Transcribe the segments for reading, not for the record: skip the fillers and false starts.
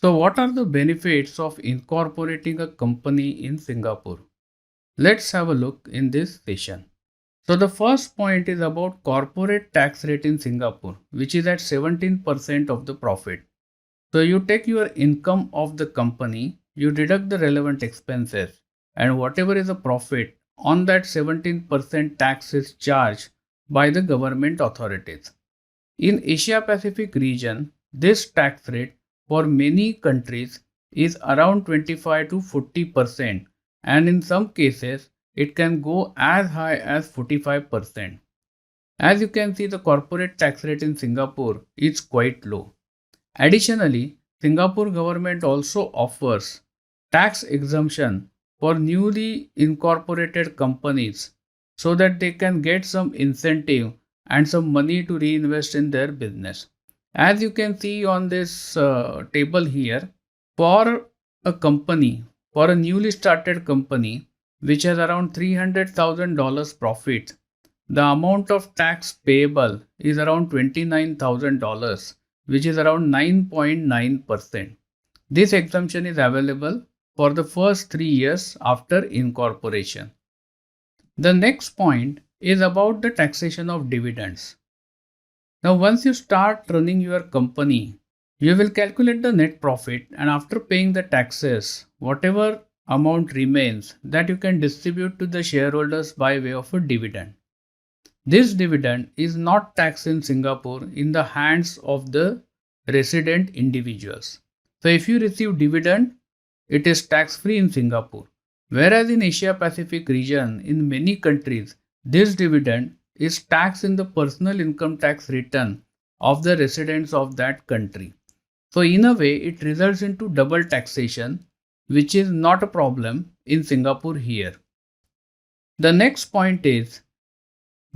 So, what are the benefits of incorporating a company in Singapore? Let's have a look in this session. So, the first point is about corporate tax rate in Singapore, which is at 17% of the profit. So, you take your income of the company, you deduct the relevant expenses, and whatever is the profit, on that 17% tax is charged by the government authorities. In Asia Pacific region, this tax rate for many countries is around 25 to 40%, and in some cases it can go as high as 45%. As you can see, the corporate tax rate in Singapore is quite low. Additionally, Singapore government also offers tax exemption for newly incorporated companies so that they can get some incentive and some money to reinvest in their business. As you can see on this table here, for a company, for a newly started company which has around $300,000 profit, the amount of tax payable is around $29,000, which is around 9.9%. This exemption is available for the first 3 years after incorporation. The next point is about the taxation of dividends. Now, once you start running your company, you will calculate the net profit, and after paying the taxes, whatever amount remains, that you can distribute to the shareholders by way of a dividend. This dividend is not taxed in Singapore in the hands of the resident individuals. So if you receive dividend, it is tax free in Singapore. Whereas in Asia Pacific region, in many countries, this dividend is taxed in the personal income tax return of the residents of that country. So in a way, it results into double taxation, which is not a problem in Singapore here. The next point is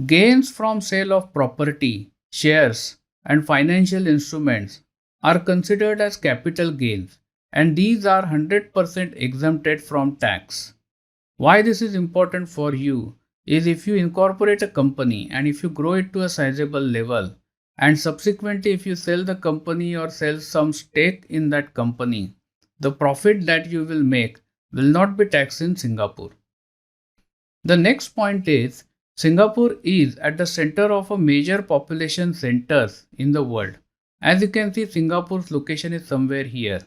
gains from sale of property, shares, and financial instruments are considered as capital gains, and these are 100% exempted from tax. Why this is important for you is if you incorporate a company and if you grow it to a sizable level, and subsequently if you sell the company or sell some stake in that company, the profit that you will make will not be taxed in Singapore. The next point is Singapore is at the center of a major population centers in the world. As you can see, Singapore's location is somewhere here,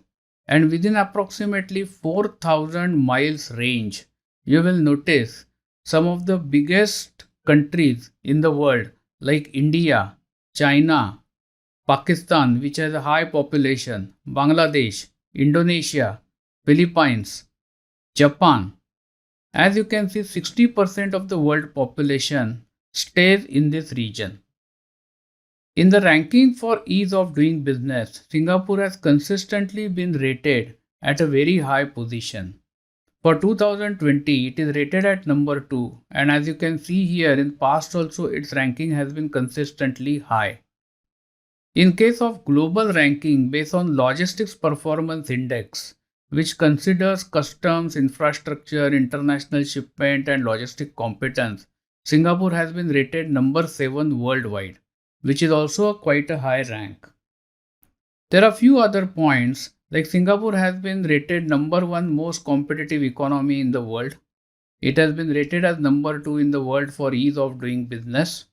and within approximately 4,000 miles range, you will notice some of the biggest countries in the world like India, China, Pakistan, which has a high population, Bangladesh, Indonesia, Philippines, Japan. As you can see, 60% of the world population stays in this region. In the ranking for ease of doing business, Singapore has consistently been rated at a very high position. For 2020, it is rated at number 2, and as you can see here, in past also its ranking has been consistently high. In case of global ranking based on Logistics Performance Index, which considers customs, infrastructure, international shipment, and logistic competence, Singapore has been rated number 7 worldwide, which is also quite a high rank. There are few other points like Singapore has been rated number 1 most competitive economy in the world. It has been rated as number 2 in the world for ease of doing business.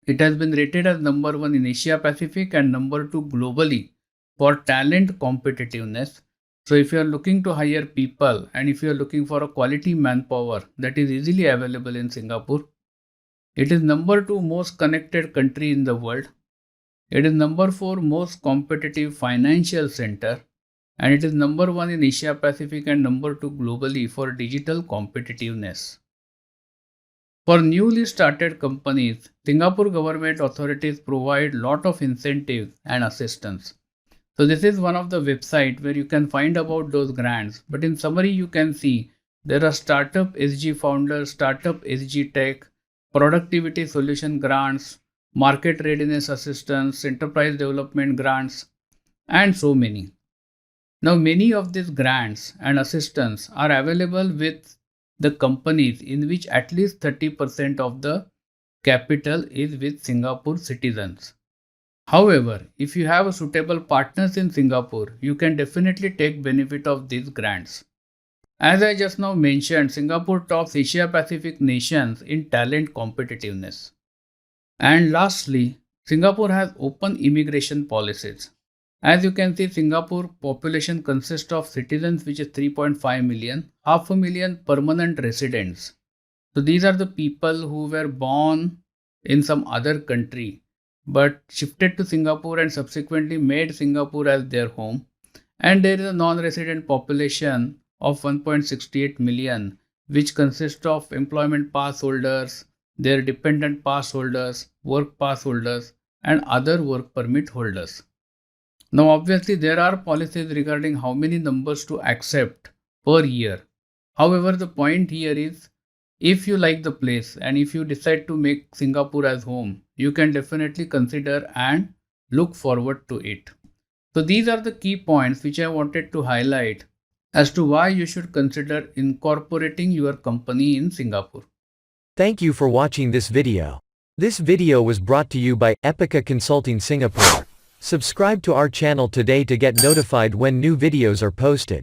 It has been rated as number 1 in Asia Pacific and number 2 globally for talent competitiveness. So if you are looking to hire people and if you are looking for a quality manpower that is easily available in Singapore, it is number 2 most connected country in the world. It is number 4 most competitive financial center, and it is number 1 in Asia Pacific and number 2 globally for digital competitiveness. For newly started companies, Singapore government authorities provide lot of incentives and assistance. So this is one of the website where you can find about those grants. But in summary, you can see there are Startup SG Founders, Startup SG Tech, Productivity Solution Grants, Market Readiness Assistance, Enterprise Development Grants, and so many. Now many of these grants and assistance are available with the companies in which at least 30% of the capital is with Singapore citizens. However, if you have a suitable partners in Singapore, you can definitely take benefit of these grants. As I just now mentioned, Singapore tops Asia Pacific nations in talent competitiveness. And lastly, Singapore has open immigration policies. As you can see, Singapore population consists of citizens which is 3.5 million, half a million permanent residents. So these are the people who were born in some other country but shifted to Singapore and subsequently made Singapore as their home. And there is a non-resident population of 1.68 million, which consists of employment pass holders, their dependent pass holders, work pass holders, and other work permit holders. Now, obviously, there are policies regarding how many numbers to accept per year. However, the point here is if you like the place and if you decide to make Singapore as home, you can definitely consider and look forward to it. So, these are the key points which I wanted to highlight as to why you should consider incorporating your company in Singapore. Thank you for watching this video. This video was brought to you by Epica Consulting Singapore. Subscribe to our channel today to get notified when new videos are posted.